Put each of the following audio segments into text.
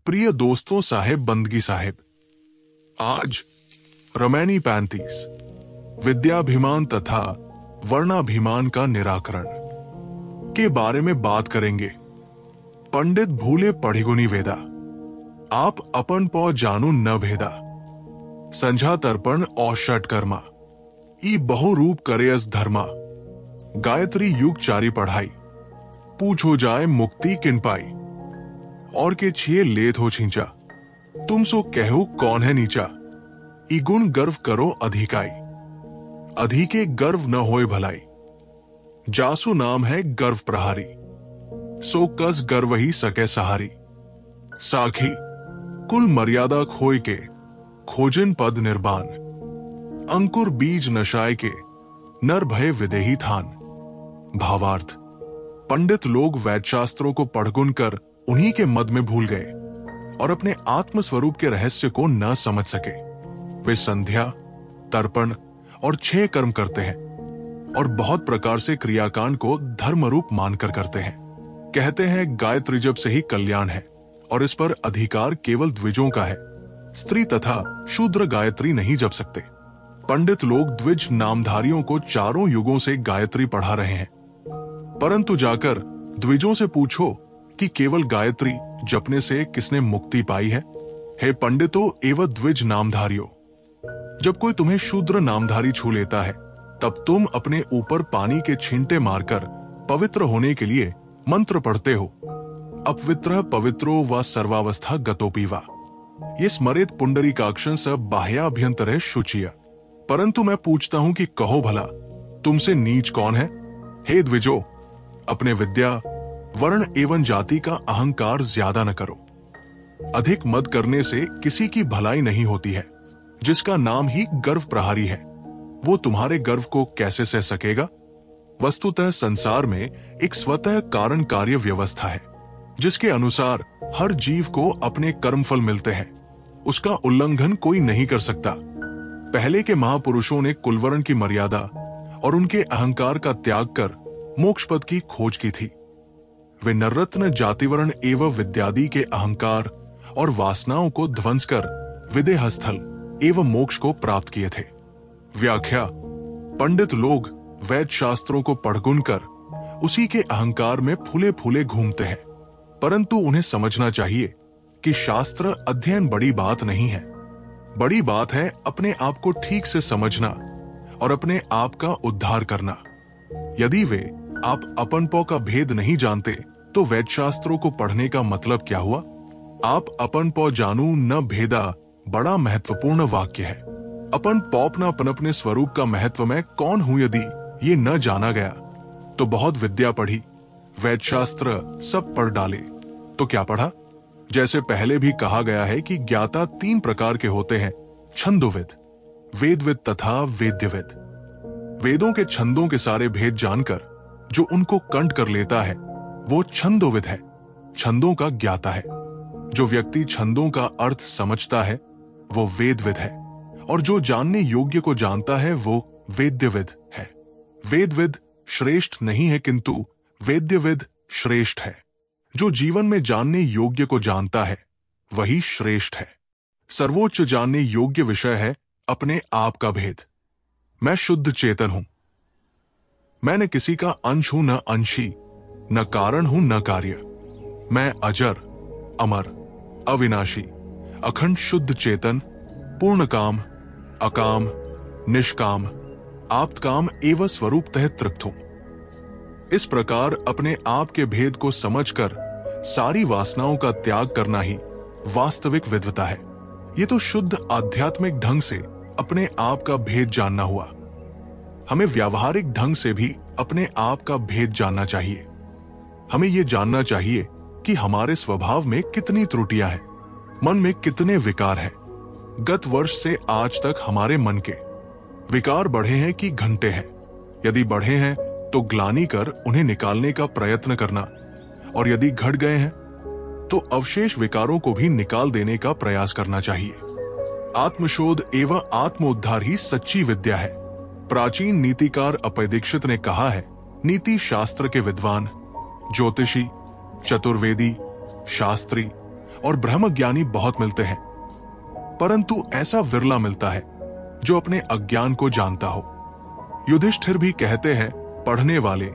प्रिय दोस्तों, साहेब बंदगी साहेब, आज रमैनी 35 विद्याभिमान तथा वर्णाभिमान का निराकरण के बारे में बात करेंगे। पंडित भूले पढ़िगुनी वेदा, आप अपन पौ जानू न भेदा। संझा तर्पण और षटकर्मा, ई बहुरूप करे अस धर्मा। गायत्री युग चारी पढ़ाई, पूछो जाए मुक्ति किन पाई। और के छिए लेत हो छींचा, तुम सो कहो कौन है नीचा। ई गुण गर्व करो अधिकाई, अधिके गर्व न होए भलाई। जासु नाम है गर्व प्रहारी, सो कस गर्व ही सके सहारी। साखी कुल मर्यादा खोय के, खोजन पद निर्बान। अंकुर बीज नशाय के, नर भय विदेही थान। भावार्थ, पंडित लोग वैद शास्त्रों को पढ़गुन कर उन्हीं के मद में भूल गए और अपने आत्म स्वरूप के रहस्य को न समझ सके। वे संध्या, तर्पण और 6 कर्म करते हैं और बहुत प्रकार से क्रियाकांड को धर्म रूप मानकर करते हैं। कहते हैं गायत्री जप से ही कल्याण है और इस पर अधिकार केवल द्विजों का है। स्त्री तथा शूद्र गायत्री नहीं जप सकते। पंडित लोग द्विज नामधारियों को चारों युगों से गायत्री पढ़ा रहे हैं, परंतु जाकर द्विजों से पूछो कि केवल गायत्री जपने से किसने मुक्ति पाई है। हे पंडितों एवं द्विज नामधारियों, जब कोई तुम्हें शूद्र नामधारी छू लेता है तब तुम अपने ऊपर पानी के छींटे मारकर पवित्र होने के लिए मंत्र पढ़ते हो। अपवित्र पवित्रो व सर्वावस्था गतोपीवा, ये स्मरेत पुंडरीकाक्षं स बाह्याभ्यंतर शुचिया। परंतु मैं पूछता हूं कि कहो भला, तुमसे नीच कौन है। हे द्विजो, अपने विद्या, वर्ण एवं जाति का अहंकार ज्यादा न करो। अधिक मद करने से किसी की भलाई नहीं होती है। जिसका नाम ही गर्व प्रहारी है, वो तुम्हारे गर्व को कैसे सह सकेगा। वस्तुतः संसार में एक स्वतः कारण कार्य व्यवस्था है, जिसके अनुसार हर जीव को अपने कर्मफल मिलते हैं। उसका उल्लंघन कोई नहीं कर सकता। पहले के महापुरुषों ने कुलवर्ण की मर्यादा और उनके अहंकार का त्याग कर मोक्ष पद की खोज की थी। वे नररत्न जातिवर्ण एवं विद्यादि के अहंकार और वासनाओं को ध्वंस कर विदेह स्थल एवं मोक्ष को प्राप्त किए थे। व्याख्या, पंडित लोग वैद शास्त्रों को पढ़गुन कर उसी के अहंकार में फूले फूले घूमते हैं, परंतु उन्हें समझना चाहिए कि शास्त्र अध्ययन बड़ी बात नहीं है। बड़ी बात है अपने आप को ठीक से समझना और अपने आप का उद्धार करना। यदि वे आप अपनपौ का भेद नहीं जानते तो वैद शास्त्रों को पढ़ने का मतलब क्या हुआ। आप अपनपौ जानू न भेदा बड़ा महत्वपूर्ण वाक्य है। अपन पौपना पनपने स्वरूप का महत्व मैं कौन हूं यदि ये न जाना गया तो बहुत विद्या पढ़ी, वैद शास्त्र सब पढ़ डाले तो क्या पढ़ा। जैसे पहले भी कहा गया है कि ज्ञाता 3 प्रकार के होते हैं, छंदोविद, वेदविद तथा वेद्यविद। वेदों के छंदों के सारे भेद जानकर जो उनको कंठ कर लेता है वो छंदोविद है, छंदों का ज्ञाता है। जो व्यक्ति छंदों का अर्थ समझता है वो वेदविद है, और जो जानने योग्य को जानता है वो वेद्यविद है। वेदविद श्रेष्ठ नहीं है किंतु वेद्यविद श्रेष्ठ है। जो जीवन में जानने योग्य को जानता है वही श्रेष्ठ है। सर्वोच्च जानने योग्य विषय है अपने आप का भेद। मैं शुद्ध चेतन हूं। मैं न किसी का अंश हूं न अंशी, न कारण हूं न कार्य। मैं अजर, अमर, अविनाशी, अखंड शुद्ध चेतन, पूर्ण काम, अकाम, निष्काम, आप्तकाम एवं स्वरूपतः तृप्त हूं। इस प्रकार अपने आप के भेद को समझकर सारी वासनाओं का त्याग करना ही वास्तविक विद्वता है। ये तो शुद्ध आध्यात्मिक ढंग से अपने आप का भेद जानना हुआ। हमें व्यावहारिक ढंग से भी अपने आप का भेद जानना चाहिए। हमें यह जानना चाहिए कि हमारे स्वभाव में कितनी त्रुटियां हैं, मन में कितने विकार हैं। गत वर्ष से आज तक हमारे मन के विकार बढ़े हैं कि घंटे हैं। यदि बढ़े हैं तो ग्लानि कर उन्हें निकालने का प्रयत्न करना, और यदि घट गए हैं तो अवशेष विकारों को भी निकाल देने का प्रयास करना चाहिए। आत्मशोध एवं आत्मोद्धार ही सच्ची विद्या है। प्राचीन नीतिकार अभय दीक्षित ने कहा है, नीति शास्त्र के विद्वान, ज्योतिषी, चतुर्वेदी, शास्त्री और ब्रह्मज्ञानी बहुत मिलते हैं, परंतु ऐसा विरला मिलता है जो अपने अज्ञान को जानता हो। युधिष्ठिर भी कहते हैं, पढ़ने वाले,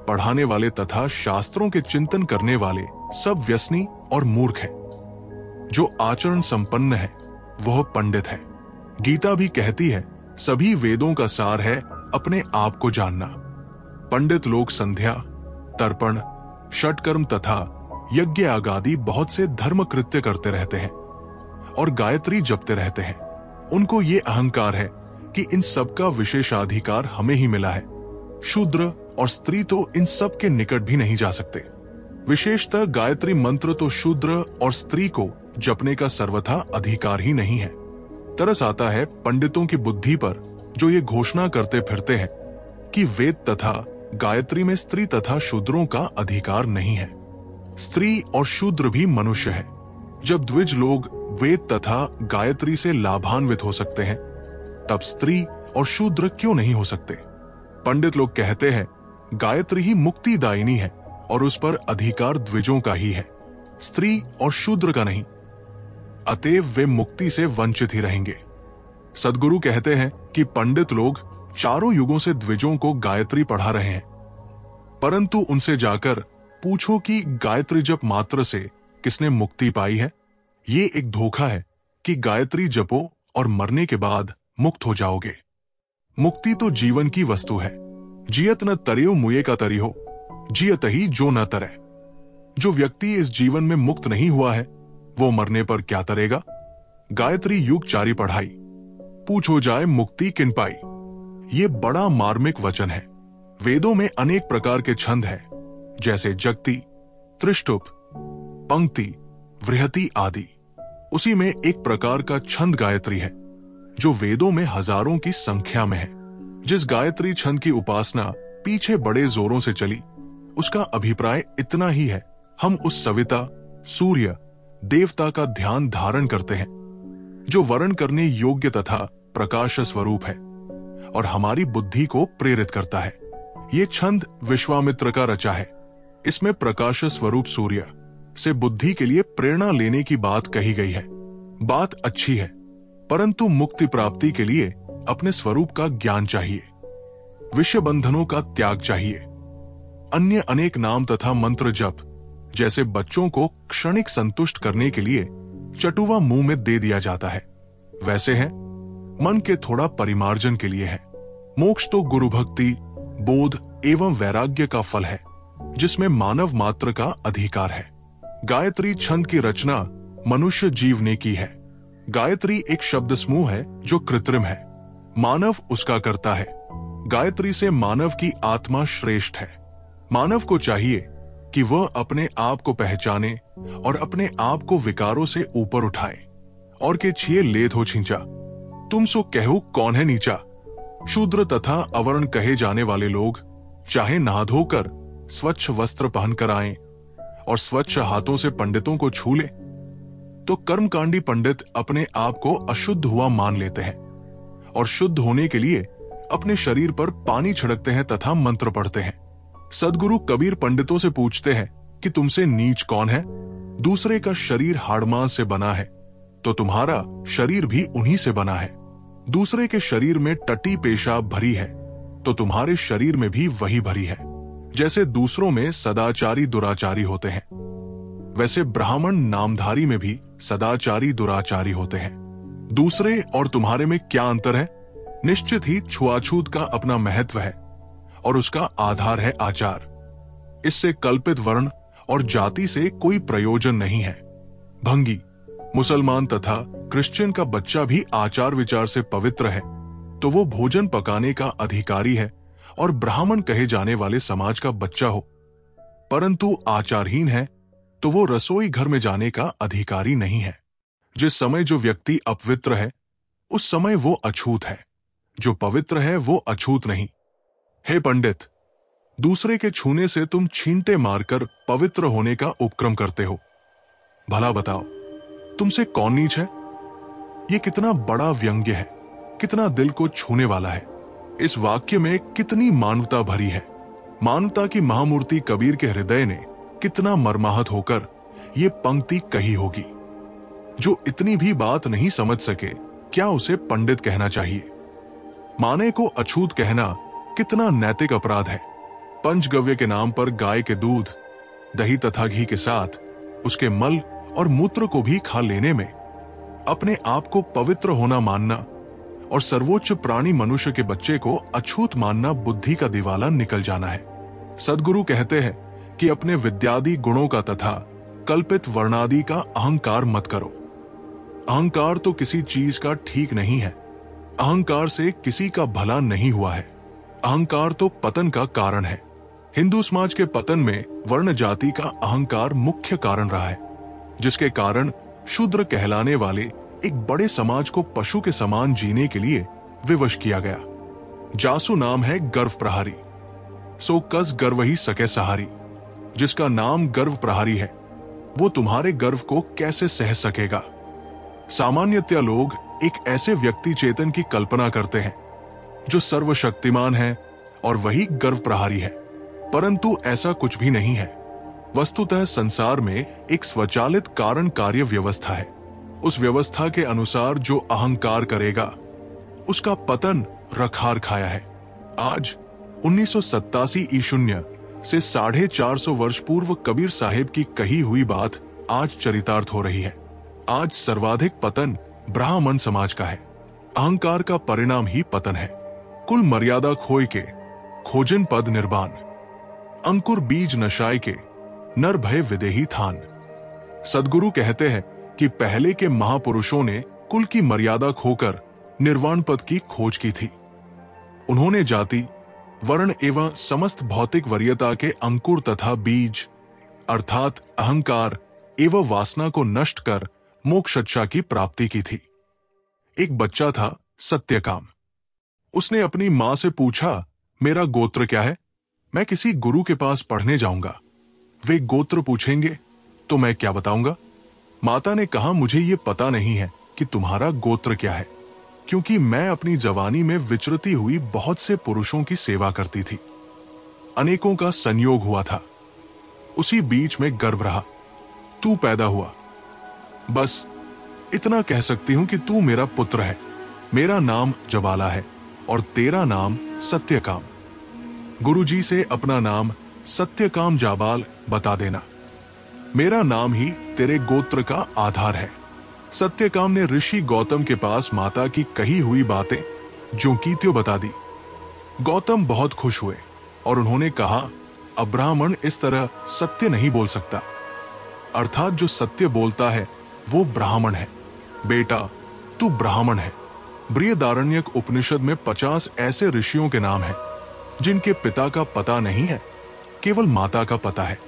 पढ़ाने वाले तथा शास्त्रों के चिंतन करने वाले सब व्यसनी और मूर्ख हैं। जो आचरण संपन्न है वह पंडित है। गीता भी कहती है, सभी वेदों का सार है अपने आप को जानना। पंडित लोग संध्या, तर्पण, षटकर्म तथा यज्ञ आगादि बहुत से धर्म कृत्य करते रहते हैं और गायत्री जपते रहते हैं। उनको ये अहंकार है कि इन सब का विशेषाधिकार हमें ही मिला है। शूद्र और स्त्री तो इन सब के निकट भी नहीं जा सकते। विशेषतः गायत्री मंत्र तो शूद्र और स्त्री को जपने का सर्वथा अधिकार ही नहीं है। तरस आता है पंडितों की बुद्धि पर जो ये घोषणा करते फिरते हैं कि वेद तथा गायत्री में स्त्री तथा शूद्रों का अधिकार नहीं है। स्त्री और शूद्र भी मनुष्य है। जब द्विज लोग वेद तथा गायत्री से लाभान्वित हो सकते हैं, तब स्त्री और शूद्र क्यों नहीं हो सकते? पंडित लोग कहते हैं, गायत्री ही मुक्तिदायिनी है और उस पर अधिकार द्विजों का ही है, स्त्री और शूद्र का नहीं। अतएव वे मुक्ति से वंचित ही रहेंगे। सद्गुरु कहते हैं कि पंडित लोग चारों युगों से द्विजों को गायत्री पढ़ा रहे हैं, परंतु उनसे जाकर पूछो कि गायत्री जप मात्र से किसने मुक्ति पाई है? ये एक धोखा है कि गायत्री जपो और मरने के बाद मुक्त हो जाओगे। मुक्ति तो जीवन की वस्तु है। जियत न तरेओ मुए का तरी हो, जियत ही जो न तरे। जो व्यक्ति इस जीवन में मुक्त नहीं हुआ है, वो मरने पर क्या तरेगा? गायत्री युगचारी पढ़ाई, पूछो जाए मुक्ति किन पाई। ये बड़ा मार्मिक वचन है। वेदों में अनेक प्रकार के छंद हैं, जैसे जगती, त्रिष्टुप, पंक्ति, वृहति आदि। उसी में एक प्रकार का छंद गायत्री है, जो वेदों में हजारों की संख्या में है। जिस गायत्री छंद की उपासना पीछे बड़े जोरों से चली, उसका अभिप्राय इतना ही है, हम उस सविता, सूर्य, देवता का ध्यान धारण करते हैं, जो वर्ण करने योग्य तथा प्रकाश स्वरूप है और हमारी बुद्धि को प्रेरित करता है। ये छंद विश्वामित्र का रचा है। इसमें प्रकाश स्वरूप सूर्य से बुद्धि के लिए प्रेरणा लेने की बात कही गई है। बात अच्छी है, परंतु मुक्ति प्राप्ति के लिए अपने स्वरूप का ज्ञान चाहिए, विषय बंधनों का त्याग चाहिए। अन्य अनेक नाम तथा मंत्र जप जैसे बच्चों को क्षणिक संतुष्ट करने के लिए चटुआ मुंह में दे दिया जाता है, वैसे है मन के थोड़ा परिमार्जन के लिए है। मोक्ष तो गुरु भक्ति, बोध एवं वैराग्य का फल है, जिसमें मानव मात्र का अधिकार है। गायत्री छंद की रचना मनुष्य जीव ने की है। गायत्री एक शब्द समूह है जो कृत्रिम है, मानव उसका करता है। गायत्री से मानव की आत्मा श्रेष्ठ है। मानव को चाहिए कि वह अपने आप को पहचाने और अपने आप को विकारों से ऊपर उठाए। और के छिए लेत हो छींचा, तुम सो कहू कौन है नीचा। शूद्र तथा अवर्ण कहे जाने वाले लोग चाहे नहा धोकर स्वच्छ वस्त्र पहनकर आएं और स्वच्छ हाथों से पंडितों को छू ले, तो कर्मकांडी पंडित अपने आप को अशुद्ध हुआ मान लेते हैं और शुद्ध होने के लिए अपने शरीर पर पानी छिड़कते हैं तथा मंत्र पढ़ते हैं। सदगुरु कबीर पंडितों से पूछते हैं कि तुमसे नीच कौन है? दूसरे का शरीर हाड़-मांस से बना है, तो तुम्हारा शरीर भी उन्हीं से बना है। दूसरे के शरीर में टटी पेशाब भरी है, तो तुम्हारे शरीर में भी वही भरी है। जैसे दूसरों में सदाचारी दुराचारी होते हैं, वैसे ब्राह्मण नामधारी में भी सदाचारी दुराचारी होते हैं। दूसरे और तुम्हारे में क्या अंतर है? निश्चित ही छुआछूत का अपना महत्व है और उसका आधार है आचार। इससे कल्पित वर्ण और जाति से कोई प्रयोजन नहीं है। भंगी, मुसलमान तथा क्रिश्चियन का बच्चा भी आचार विचार से पवित्र है, तो वो भोजन पकाने का अधिकारी है और ब्राह्मण कहे जाने वाले समाज का बच्चा हो, परंतु आचारहीन है, तो वो रसोई घर में जाने का अधिकारी नहीं है। जिस समय जो व्यक्ति अपवित्र है, उस समय वो अछूत है। जो पवित्र है वो अछूत नहीं। हे पंडित, दूसरे के छूने से तुम छींटे मारकर पवित्र होने का उपक्रम करते हो। भला बताओ, तुमसे कौन नीच है? ये कितना बड़ा व्यंग्य है, कितना दिल को छूने वाला है। इस वाक्य में कितनी मानवता भरी है। मानवता की महामूर्ति कबीर के हृदय ने कितना मर्माहत होकर ये पंक्ति कही होगी। जो इतनी भी बात नहीं समझ सके, क्या उसे पंडित कहना चाहिए? माने को अछूत कहना कितना नैतिक अपराध है। पंचगव्य के नाम पर गाय के दूध, दही तथा घी के साथ उसके मल और मूत्र को भी खा लेने में अपने आप को पवित्र होना मानना और सर्वोच्च प्राणी मनुष्य के बच्चे को अछूत मानना बुद्धि का दिवाला निकल जाना है। सद्गुरु कहते हैं कि अपने विद्यादि गुणों का तथा कल्पित वर्णादि का अहंकार मत करो। अहंकार तो किसी चीज का ठीक नहीं है। अहंकार से किसी का भला नहीं हुआ है। अहंकार तो पतन का कारण है। हिंदू समाज के पतन में वर्ण जाति का अहंकार मुख्य कारण रहा है, जिसके कारण शूद्र कहलाने वाले एक बड़े समाज को पशु के समान जीने के लिए विवश किया गया। जासु नाम है गर्व प्रहारी, सो कस गर्व ही सके सहारी। जिसका नाम गर्व प्रहारी है, वो तुम्हारे गर्व को कैसे सह सकेगा? सामान्यतया लोग एक ऐसे व्यक्ति चेतन की कल्पना करते हैं जो सर्वशक्तिमान है और वही गर्व प्रहारी है, परंतु ऐसा कुछ भी नहीं है। वस्तुतः संसार में एक स्वचालित कारण कार्य व्यवस्था है। उस व्यवस्था के अनुसार जो अहंकार करेगा, उसका पतन रखार खाया है। आज 1987 ईशून्य से 450 वर्ष पूर्व कबीर साहेब की कही हुई बात आज चरितार्थ हो रही है। आज सर्वाधिक पतन ब्राह्मण समाज का है। अहंकार का परिणाम ही पतन है। कुल मर्यादा खोय के खोजन पद निर्वाण, अंकुर बीज नशाय के नर भय विदेही थान। सद्गुरु कहते हैं कि पहले के महापुरुषों ने कुल की मर्यादा खोकर निर्वाण पद की खोज की थी। उन्होंने जाति, वर्ण एवं समस्त भौतिक वरीयता के अंकुर तथा बीज अर्थात अहंकार एवं वासना को नष्ट कर मोक्षच्छा की प्राप्ति की थी। एक बच्चा था सत्यकाम। उसने अपनी मां से पूछा, मेरा गोत्र क्या है? मैं किसी गुरु के पास पढ़ने जाऊंगा। वे गोत्र पूछेंगे तो मैं क्या बताऊंगा? माता ने कहा, मुझे ये पता नहीं है कि तुम्हारा गोत्र क्या है, क्योंकि मैं अपनी जवानी में विचरती हुई बहुत से पुरुषों की सेवा करती थी। अनेकों का संयोग हुआ था। उसी बीच में गर्भ रहा, तू पैदा हुआ। बस इतना कह सकती हूं कि तू मेरा पुत्र है। मेरा नाम जबाला है और तेरा नाम सत्यकाम। गुरुजी से अपना नाम सत्यकाम जाबाल बता देना। मेरा नाम ही तेरे गोत्र का आधार है। सत्यकाम ने ऋषि गौतम के पास माता की कही हुई बातें जो की त्यों बता दी। गौतम बहुत खुश हुए और उन्होंने कहा, अब ब्राह्मण इस तरह सत्य नहीं बोल सकता, अर्थात जो सत्य बोलता है वो ब्राह्मण है। बेटा, तू ब्राह्मण है। बृहदारण्यक उपनिषद में 50 ऐसे ऋषियों के नाम हैं जिनके पिता का पता नहीं है, केवल माता का पता है।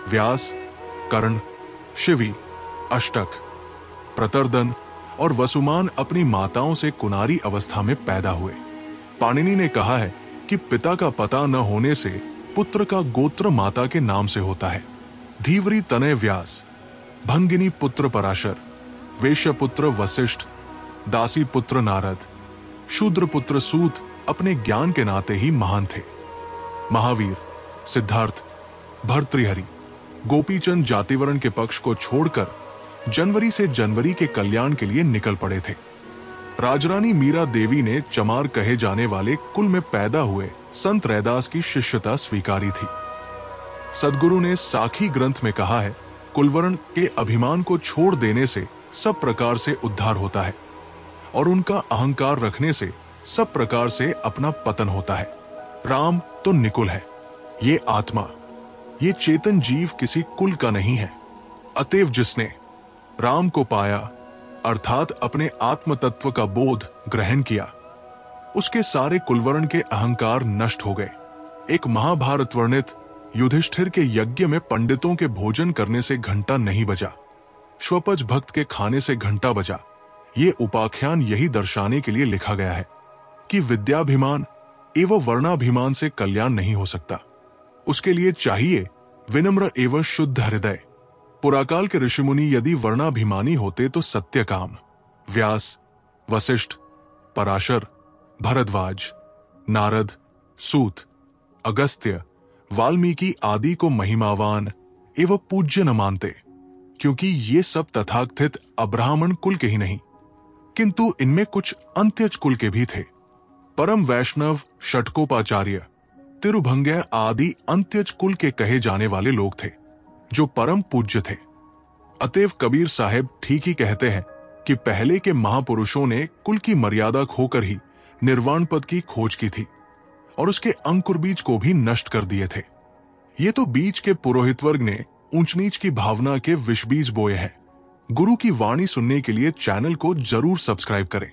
व्यास, कर्ण, शिवी, अष्टक, प्रतर्दन और वसुमान अपनी माताओं से कुनारी अवस्था में पैदा हुए। पाणिनि ने कहा है कि पिता का पता न होने से पुत्र का गोत्र माता के नाम से होता है। धीवरी तनय व्यास, भंगिनी पुत्र पराशर, वेश्य पुत्र वशिष्ठ, दासी पुत्र नारद, शूद्र पुत्र सूत अपने ज्ञान के नाते ही महान थे। महावीर, सिद्धार्थ, भर्तृहरि, गोपीचंद जातिवरण के पक्ष को छोड़कर जनवरी से जनवरी के कल्याण के लिए निकल पड़े थे। राजरानी मीरा देवी ने चमार कहे जाने वाले कुल में पैदा हुए संत रैदास की शिष्यता स्वीकारी थी। सद्गुरु ने साखी ग्रंथ में कहा है, कुलवर्ण के अभिमान को छोड़ देने से सब प्रकार से उद्धार होता है और उनका अहंकार रखने से सब प्रकार से अपना पतन होता है। राम तो निकुल है, ये आत्मा, ये चेतन जीव किसी कुल का नहीं है। अतएव जिसने राम को पाया अर्थात अपने आत्म तत्व का बोध ग्रहण किया, उसके सारे कुलवर्ण के अहंकार नष्ट हो गए। एक महाभारत वर्णित युधिष्ठिर के यज्ञ में पंडितों के भोजन करने से घंटा नहीं बजा, श्वपज भक्त के खाने से घंटा बजा। ये उपाख्यान यही दर्शाने के लिए लिखा गया है कि विद्याभिमान एवं वर्णाभिमान से कल्याण नहीं हो सकता। उसके लिए चाहिए विनम्र एवं शुद्ध हृदय। पुराकाल के ऋषिमुनि यदि वर्णाभिमानी होते तो सत्यकाम, व्यास, वशिष्ठ, पराशर, भरद्वाज, नारद, सूत, अगस्त्य, वाल्मीकि आदि को महिमावान एवं पूज्य न मानते। क्योंकि ये सब तथाकथित अब्राह्मण कुल के ही नहीं, किंतु इनमें कुछ अंत्यज कुल के भी थे। परम वैष्णव, षटकोपाचार्य, तिरुभंग्य आदि अंत्यज कुल के कहे जाने वाले लोग थे, जो परम पूज्य थे। अतएव कबीर साहब ठीक ही कहते हैं कि पहले के महापुरुषों ने कुल की मर्यादा खोकर ही निर्वाण पद की खोज की थी और उसके अंकुर बीज को भी नष्ट कर दिए थे। ये तो बीज के पुरोहित वर्ग ने ऊंच नीच की भावना के विष बीज बोए हैं। गुरु की वाणी सुनने के लिए चैनल को जरूर सब्सक्राइब करें।